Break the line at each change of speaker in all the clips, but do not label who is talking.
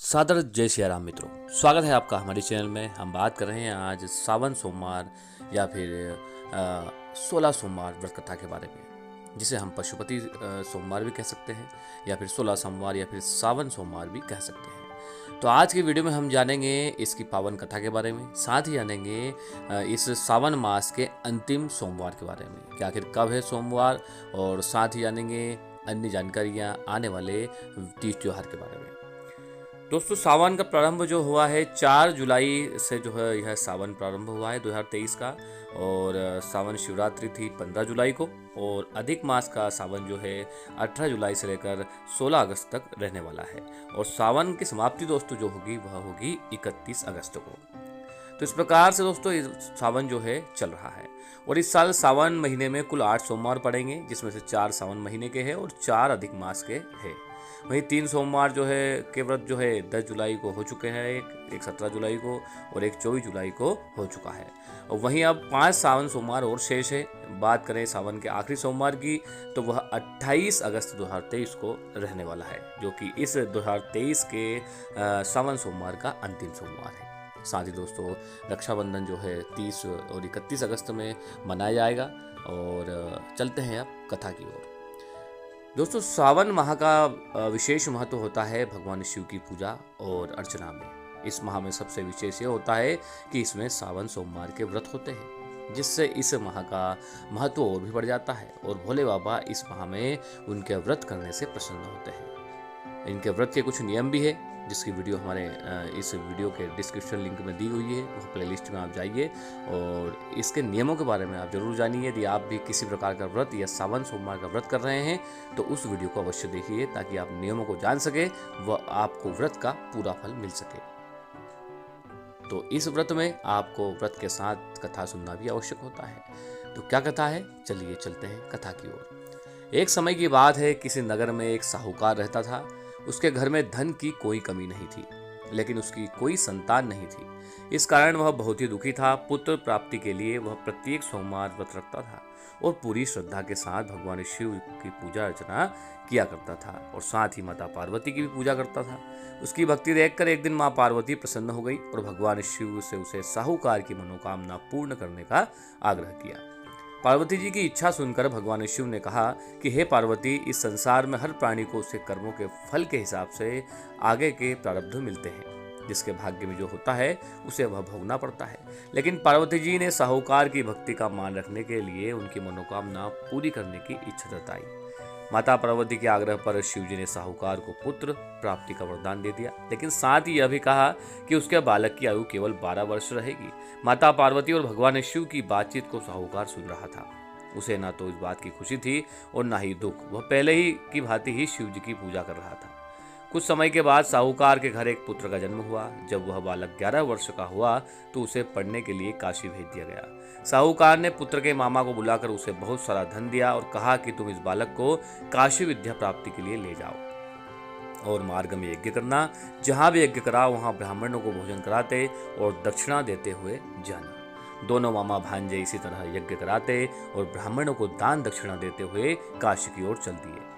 सादर जय सिया राम मित्रों, स्वागत है आपका हमारे चैनल में। हम बात कर रहे हैं आज सावन सोमवार या फिर 16 सोमवार व्रत कथा के बारे में, जिसे हम पशुपति सोमवार भी कह सकते हैं या फिर 16 सोमवार या फिर सावन सोमवार भी कह सकते हैं। तो आज की वीडियो में हम जानेंगे इसकी पावन कथा के बारे में, साथ ही जानेंगे इस सावन मास के अंतिम सोमवार के बारे में कि आखिर कब है सोमवार, और साथ ही जानेंगे अन्य जानकारियाँ आने वाले तीज त्योहार के बारे में। दोस्तों, सावन का प्रारंभ जो हुआ है 4 जुलाई से जो है यह सावन प्रारंभ हुआ है 2023 का, और सावन शिवरात्रि थी 15 जुलाई को, और अधिक मास का सावन जो है 18 जुलाई से लेकर 16 अगस्त तक रहने वाला है, और सावन की समाप्ति दोस्तों जो होगी वह होगी 31 अगस्त को। तो इस प्रकार से दोस्तों सावन जो है चल रहा है, और इस साल सावन महीने में कुल 8 सोमवार पड़ेंगे, जिसमें से 4 सावन महीने के हैं और 4 अधिक मास के हैं। वहीं 3 सोमवार जो है के व्रत जो है 10 जुलाई को हो चुके हैं, एक 17 जुलाई को और एक 24 जुलाई को हो चुका है। और वहीं अब 5 सावन सोमवार और शेष है। बात करें सावन के आखिरी सोमवार की, तो वह 28 अगस्त 2023 को रहने वाला है, जो कि इस 2023 के सावन सोमवार का अंतिम सोमवार है। साथ ही दोस्तों रक्षाबंधन जो है 30 और 31 अगस्त में मनाया जाएगा। और चलते हैं अब कथा की ओर। दोस्तों, सावन माह का विशेष महत्व होता है भगवान शिव की पूजा और अर्चना में। इस माह में सबसे विशेष ये होता है कि इसमें सावन सोमवार के व्रत होते हैं, जिससे इस माह का महत्व और भी बढ़ जाता है, और भोले बाबा इस माह में उनके व्रत करने से प्रसन्न होते हैं। इनके व्रत के कुछ नियम भी है, जिसकी वीडियो हमारे इस वीडियो के डिस्क्रिप्शन लिंक में दी हुई है, वह प्लेलिस्ट में आप जाइए और इसके नियमों के बारे में आप जरूर जानिए। यदि आप भी किसी प्रकार का व्रत या सावन सोमवार का व्रत कर रहे हैं तो उस वीडियो को अवश्य देखिए, ताकि आप नियमों को जान सके व आपको व्रत का पूरा फल मिल सके। तो इस व्रत में आपको व्रत के साथ कथा सुनना भी आवश्यक होता है। तो क्या कथा है, चलिए चलते हैं कथा की ओर। एक समय की बात है, किसी नगर में एक साहूकार रहता था। उसके घर में धन की कोई कमी नहीं थी, लेकिन उसकी कोई संतान नहीं थी। इस कारण वह बहुत ही दुखी था। पुत्र प्राप्ति के लिए वह प्रत्येक सोमवार व्रत रखता था और पूरी श्रद्धा के साथ भगवान शिव की पूजा अर्चना किया करता था, और साथ ही माता पार्वती की भी पूजा करता था। उसकी भक्ति देखकर एक दिन माँ पार्वती प्रसन्न हो गई और भगवान शिव से उसे साहूकार की मनोकामना पूर्ण करने का आग्रह किया। पार्वती जी की इच्छा सुनकर भगवान शिव ने कहा कि हे पार्वती, इस संसार में हर प्राणी को उसके कर्मों के फल के हिसाब से आगे के प्रारब्ध मिलते हैं। जिसके भाग्य में जो होता है उसे वह भोगना पड़ता है। लेकिन पार्वती जी ने साहूकार की भक्ति का मान रखने के लिए उनकी मनोकामना पूरी करने की इच्छा जताई। माता पार्वती के आग्रह पर शिवजी ने साहूकार को पुत्र प्राप्ति का वरदान दे दिया, लेकिन साथ ही यह भी कहा कि उसके बालक की आयु केवल 12 वर्ष रहेगी। माता पार्वती और भगवान शिव की बातचीत को साहूकार सुन रहा था। उसे ना तो इस बात की खुशी थी और ना ही दुख। वह पहले ही की भांति ही शिव जी की पूजा कर रहा था। कुछ समय के बाद साहूकार के घर एक पुत्र का जन्म हुआ। जब वह बालक 11 वर्ष का हुआ तो उसे पढ़ने के लिए काशी भेज दिया गया। साहूकार ने पुत्र के मामा को बुलाकर उसे बहुत सारा धन दिया और कहा कि तुम इस बालक को काशी विद्या प्राप्ति के लिए ले जाओ और मार्ग में यज्ञ करना। जहाँ भी यज्ञ करा वहाँ ब्राह्मणों को भोजन कराते और दक्षिणा देते हुए जाना। दोनों मामा भांजे इसी तरह यज्ञ कराते और ब्राह्मणों को दान दक्षिणा देते हुए काशी की ओर चल दिए।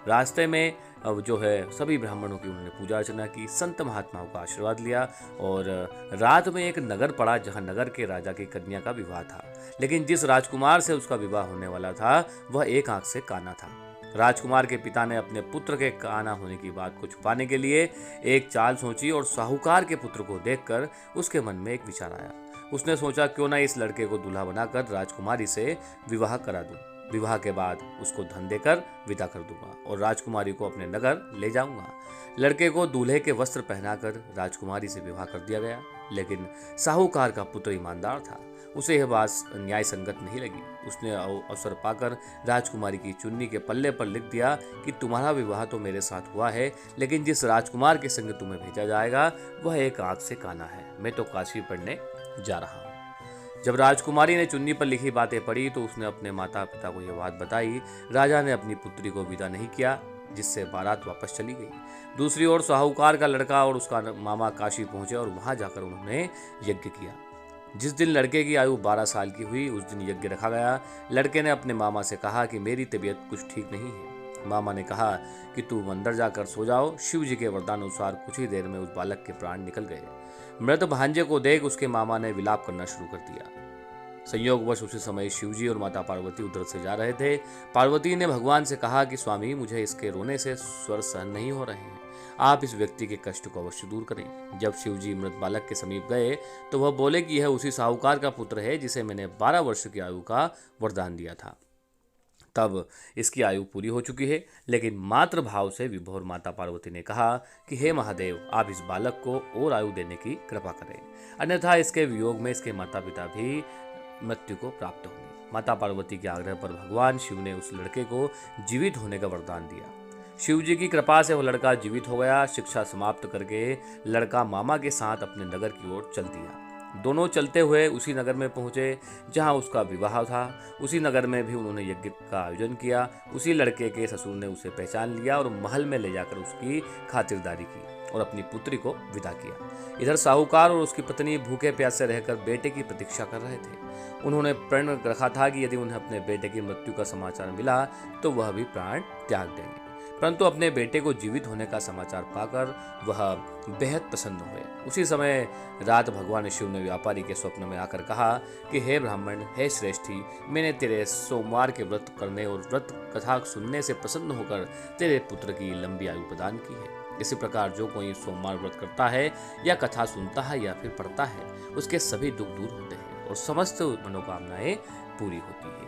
रास्ते में अब जो है सभी ब्राह्मणों की उन्होंने पूजा अर्चना की, संत महात्माओं का आशीर्वाद लिया, और रात में एक नगर पड़ा जहां नगर के राजा की कन्या का विवाह था। लेकिन जिस राजकुमार से उसका विवाह होने वाला था वह एक आंख से काना था। राजकुमार के पिता ने अपने पुत्र के काना होने की बात को छुपाने के लिए एक चाल सोची, और साहूकार के पुत्र को देखकर उसके मन में एक विचार आया। उसने सोचा, क्यों ना इस लड़के को दूल्हा बनाकर राजकुमारी से विवाह करा दूं। विवाह के बाद उसको धन देकर विदा कर दूंगा और राजकुमारी को अपने नगर ले जाऊंगा। लड़के को दूल्हे के वस्त्र पहनाकर राजकुमारी से विवाह कर दिया गया। लेकिन साहूकार का पुत्र ईमानदार था, उसे यह बात न्याय संगत नहीं लगी। उसने अवसर पाकर राजकुमारी की चुन्नी के पल्ले पर लिख दिया कि तुम्हारा विवाह तो मेरे साथ हुआ है, लेकिन जिस राजकुमार के संग तुम्हें भेजा जाएगा वह एक आंख से काना है। मैं तो काशी पढ़ने जा रहा हूँ। जब राजकुमारी ने चुन्नी पर लिखी बातें पढ़ी तो उसने अपने माता पिता को यह बात बताई। राजा ने अपनी पुत्री को विदा नहीं किया, जिससे बारात वापस चली गई। दूसरी ओर साहूकार का लड़का और उसका मामा काशी पहुंचे और वहां जाकर उन्होंने यज्ञ किया। जिस दिन लड़के की आयु 12 साल की हुई उस दिन यज्ञ रखा गया। लड़के ने अपने मामा से कहा कि मेरी तबीयत कुछ ठीक नहीं है, मामा ने कहा कि तुम अंदर जाकर सो जाओ। शिव जी के वरदान अनुसार कुछ ही देर में उस बालक के प्राण निकल गए। मृत भांजे को देख उसके मामा ने विलाप करना शुरू कर दिया। संयोगवश उसी समय शिवजी और माता पार्वती उधर से जा रहे थे। पार्वती ने भगवान से कहा कि स्वामी, मुझे इसके रोने से स्वर सहन नहीं हो रहे हैं, आप इस व्यक्ति के कष्ट को अवश्य दूर करें। जब शिवजी मृत बालक के समीप गए तो वह बोले कि यह उसी साहूकार का पुत्र है जिसे मैंने 12 वर्ष की आयु का वरदान दिया था। तब इसकी आयु पूरी हो चुकी है, लेकिन मातृ भाव से विभोर माता पार्वती ने कहा कि हे महादेव, आप इस बालक को और आयु देने की कृपा करें, अन्यथा इसके वियोग में इसके माता पिता भी मृत्यु को प्राप्त होंगे। माता पार्वती के आग्रह पर भगवान शिव ने उस लड़के को जीवित होने का वरदान दिया। शिव जी की कृपा से वह लड़का जीवित हो गया। शिक्षा समाप्त करके लड़का मामा के साथ अपने नगर की ओर चल दिया। दोनों चलते हुए उसी नगर में पहुंचे जहां उसका विवाह था। उसी नगर में भी उन्होंने यज्ञ का आयोजन किया। उसी लड़के के ससुर ने उसे पहचान लिया और महल में ले जाकर उसकी खातिरदारी की और अपनी पुत्री को विदा किया। इधर साहूकार और उसकी पत्नी भूखे प्यासे रहकर बेटे की प्रतीक्षा कर रहे थे। उन्होंने प्रण रखा था कि यदि उन्हें अपने बेटे की मृत्यु का समाचार मिला तो वह भी प्राण त्याग देंगे, परंतु अपने बेटे को जीवित होने का समाचार पाकर वह बेहद प्रसन्न हुए। उसी समय रात भगवान शिव ने व्यापारी के स्वप्न में आकर कहा कि हे ब्राह्मण, हे श्रेष्ठी, मैंने तेरे सोमवार के व्रत करने और व्रत कथा सुनने से प्रसन्न होकर तेरे पुत्र की लंबी आयु प्रदान की है। इसी प्रकार जो कोई सोमवार व्रत करता है या कथा सुनता है या फिर पढ़ता है, उसके सभी दुख दूर होते हैं और समस्त मनोकामनाएं पूरी होती है।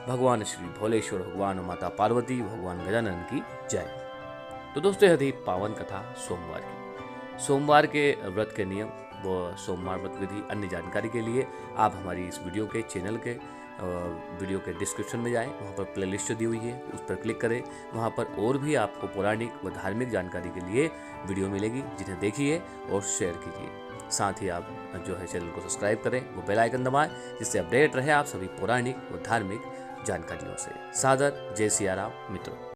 भगवान श्री भोलेश्वर, भगवान माता पार्वती, भगवान गजानन की जय। तो दोस्तों, यह थी पावन कथा सोमवार की। सोमवार के व्रत के नियम व सोमवार व्रत विधि अन्य जानकारी के लिए आप हमारी इस वीडियो के चैनल के वीडियो के डिस्क्रिप्शन में जाएं, वहाँ पर प्लेलिस्ट दी हुई है, उस पर क्लिक करें। वहाँ पर और भी आपको पौराणिक व धार्मिक जानकारी के लिए वीडियो मिलेगी, जिन्हें देखिए और शेयर कीजिए। साथ ही आप जो है चैनल को सब्सक्राइब करें, वो बेल आइकन दबाएं, जिससे अपडेट रहे आप सभी पौराणिक व धार्मिक जानकारियों से। सादर जय सिया राम मित्रों।